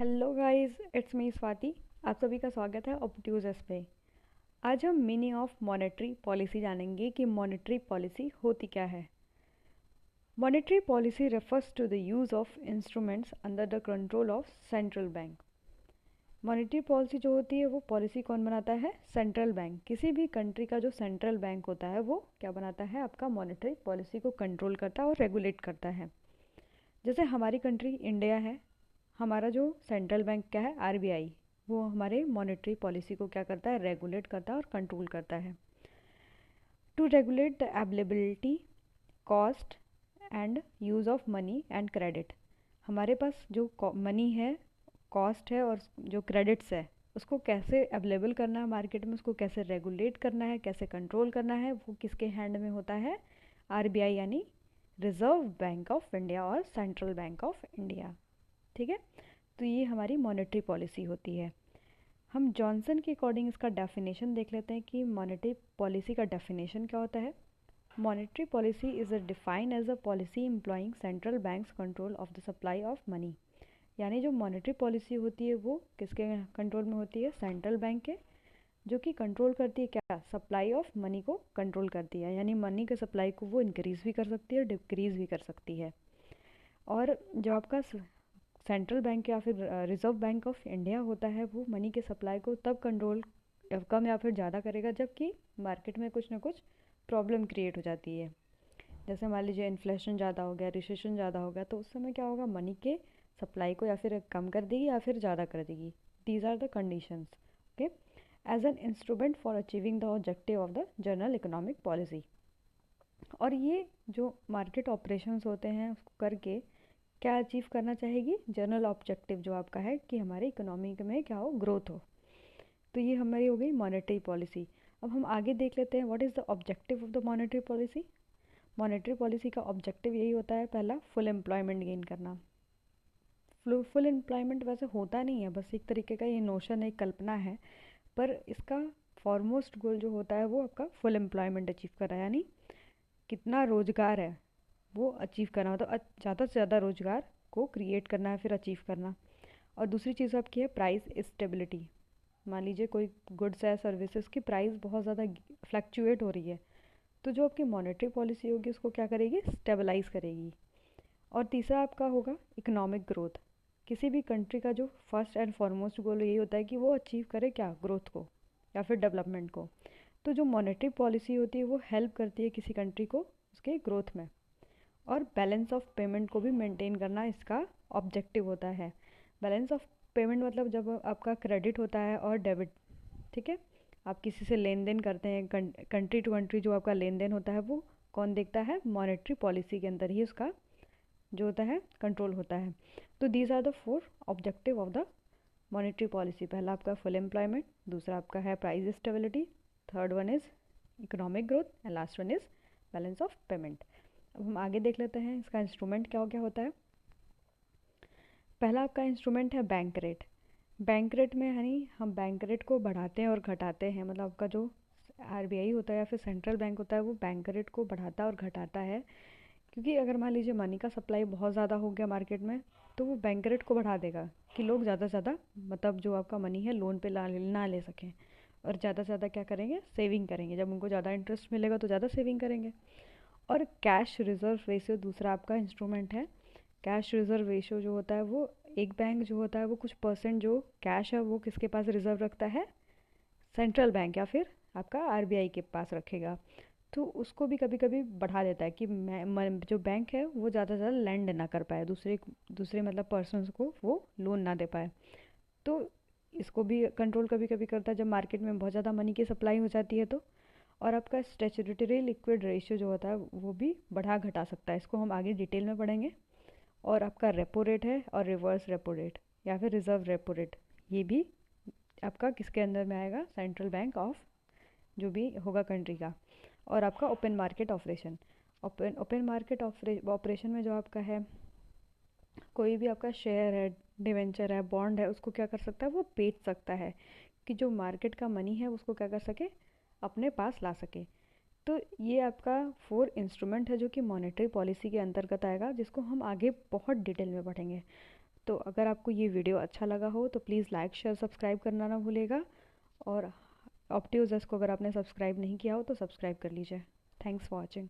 Hello guys, it's me Swati. आप सभी का स्वागत है ऑप्ट्यूजस पे। आज हम मीनिंग ऑफ मॉनेटरी पॉलिसी जानेंगे कि मॉनेटरी पॉलिसी होती क्या है। Monetary policy refers to the use of instruments under the control of central bank. Monetary policy जो होती है वो पॉलिसी कौन बनाता है? Central bank. किसी भी कंट्री का जो सेंट्रल बैंक होता है वो क्या बनाता है? आपका मॉनेटरी पॉलिसी को कंट्रोल करता है और रेगुलेट करता है। जैसे हमारी कंट्री इंडिया है, हमारा जो सेंट्रल बैंक क्या है? आरबीआई। वो हमारे मॉनेटरी पॉलिसी को क्या करता है? रेगुलेट करता है और कंट्रोल करता है। To regulate the availability, cost and use of money and credit. हमारे पास जो मनी है, कॉस्ट है और जो क्रेडिट्स है, उसको कैसे अवेलेबल करना है मार्केट में, उसको कैसे रेगुलेट करना है, कैसे कंट्रोल करना है, वो किसके हैंड में होता है? आरबीआई यानी रिजर्व बैंक ऑफ इंडिया और सेंट्रल बैंक ऑफ इंडिया। ठीक है, तो ये हमारी मॉनेटरी पॉलिसी होती है। हम जॉनसन के अकॉर्डिंग इसका डेफिनेशन देख लेते हैं कि मॉनेटरी पॉलिसी का डेफिनेशन क्या होता है। Monetary policy is a define as a policy employing central banks control of the supply of money. यानी जो मॉनेटरी पॉलिसी होती है वो किसके कंट्रोल में होती है? सेंट्रल बैंक के, जो कि कंट्रोल करती है क्या? सप्लाई ऑफ मनी को कंट्रोल करती है। यानी मनी के सप्लाई को वो इंक्रीज़ भी कर सकती है और डिक्रीज़ भी कर सकती है। और जो आपका सेंट्रल बैंक या फिर रिजर्व बैंक ऑफ इंडिया होता है वो मनी के सप्लाई को तब कंट्रोल कम या फिर ज़्यादा करेगा जबकि मार्केट में कुछ ना कुछ प्रॉब्लम क्रिएट हो जाती है। जैसे मान लीजिए इन्फ्लेशन ज़्यादा हो गया, रिसेशन ज़्यादा हो गया, तो उस समय क्या होगा? मनी के सप्लाई को या फिर कम कर देगी या फिर ज़्यादा कर देगी। These are the conditions. Okay, as an instrument for achieving the objective of the general economic policy. और ये जो मार्केट ऑपरेशंस होते हैं उसको करके क्या अचीव करना चाहेगी? जनरल ऑब्जेक्टिव जो आपका है कि हमारे इकोनॉमी में क्या हो? ग्रोथ हो। तो ये हमारी हो गई मॉनेटरी पॉलिसी। अब हम आगे देख लेते हैं what is the objective of the monetary policy. Monetary policy का ऑब्जेक्टिव यही होता है, पहला फुल एम्प्लॉयमेंट गेन करना। फुल एम्प्लॉयमेंट वैसे होता नहीं है, बस एक तरीके का ये नोशन है, एक कल्पना है, पर इसका फॉरमोस्ट गोल जो होता है वो आपका फुल एम्प्लॉयमेंट अचीव करा है। यानी कितना रोजगार है वो अचीव करना, मतलब ज़्यादा से ज़्यादा रोजगार को क्रिएट करना है, फिर अचीव करना। और दूसरी चीज़ आपकी है प्राइस स्टेबिलिटी। मान लीजिए कोई गुड्स है, सर्विसेज की प्राइस बहुत ज़्यादा फ्लक्चुएट हो रही है, तो जो आपकी मॉनेटरी पॉलिसी होगी उसको क्या करेगी? स्टेबलाइज करेगी। और तीसरा आपका होगा इकोनॉमिक ग्रोथ। किसी भी कंट्री का जो फर्स्ट एंड फॉरमोस्ट गोल यही होता है कि वो अचीव करे क्या? ग्रोथ को या फिर डेवलपमेंट को। तो जो मॉनेटरी पॉलिसी होती है वो हेल्प करती है किसी कंट्री को उसके ग्रोथ में। और बैलेंस ऑफ पेमेंट को भी मेंटेन करना इसका ऑब्जेक्टिव होता है। बैलेंस ऑफ पेमेंट मतलब जब आपका क्रेडिट होता है और डेबिट। ठीक है, आप किसी से लेन देन करते हैं, कंट्री टू कंट्री जो आपका लेन देन होता है वो कौन देखता है? मॉनेटरी पॉलिसी के अंदर ही उसका जो होता है कंट्रोल होता है। तो these are the four objective of the monetary policy. पहला आपका फुल एम्प्लॉयमेंट, दूसरा आपका है price stability, third one is economic growth and last one is balance of payment. अब हम आगे देख लेते हैं इसका इंस्ट्रूमेंट क्या क्या होता है। पहला आपका इंस्ट्रूमेंट है बैंक रेट। बैंक रेट में यानी हम बैंक रेट को बढ़ाते हैं और घटाते हैं, मतलब आपका जो आरबीआई होता है या फिर सेंट्रल बैंक होता है वो बैंक रेट को बढ़ाता और घटाता है। क्योंकि अगर मान लीजिए मनी का सप्लाई बहुत ज़्यादा हो गया मार्केट में, तो वो बैंक रेट को बढ़ा देगा कि लोग ज़्यादा से ज़्यादा, मतलब जो आपका मनी है लोन पे ना ले सकें, और ज़्यादा से ज़्यादा क्या करेंगे? सेविंग करेंगे। जब उनको ज़्यादा इंटरेस्ट मिलेगा तो ज़्यादा सेविंग करेंगे। और कैश रिजर्व रेशियो दूसरा आपका इंस्ट्रूमेंट है। कैश रिजर्व रेशियो जो होता है वो, एक बैंक जो होता है वो कुछ परसेंट जो कैश है वो किसके पास रिजर्व रखता है? सेंट्रल बैंक या फिर आपका आरबीआई के पास रखेगा। तो उसको भी कभी कभी बढ़ा देता है कि जो बैंक है वो ज़्यादा से ज़्यादा लैंड ना कर पाए, दूसरे दूसरे मतलब पर्सनस को वो लोन ना दे पाए। तो इसको भी कंट्रोल कभी कभी करता है जब मार्केट में बहुत ज़्यादा मनी की सप्लाई हो जाती है तो। और आपका स्टैच्यूटरी लिक्विड रेशियो जो होता है वो भी बढ़ा घटा सकता है, इसको हम आगे डिटेल में पढ़ेंगे। और आपका रेपो रेट है और रिवर्स रेपो रेट या फिर रिजर्व रेपो रेट, ये भी आपका किसके अंदर में आएगा? सेंट्रल बैंक ऑफ जो भी होगा कंट्री का। और आपका open market operation. Open market operation में जो आपका है, कोई भी आपका शेयर है, डिवेंचर है, बॉन्ड है, उसको क्या कर सकता है? वो बेच सकता है कि जो मार्केट का मनी है उसको क्या कर सके? अपने पास ला सके। तो ये आपका फोर इंस्ट्रूमेंट है जो कि मॉनेटरी पॉलिसी के अंतर्गत आएगा, जिसको हम आगे बहुत डिटेल में पढ़ेंगे। तो अगर आपको ये वीडियो अच्छा लगा हो तो प्लीज़ लाइक शेयर सब्सक्राइब करना ना भूलेगा। और ऑप्टियोजस को अगर आपने सब्सक्राइब नहीं किया हो तो सब्सक्राइब कर लीजिए। Thanks for watching.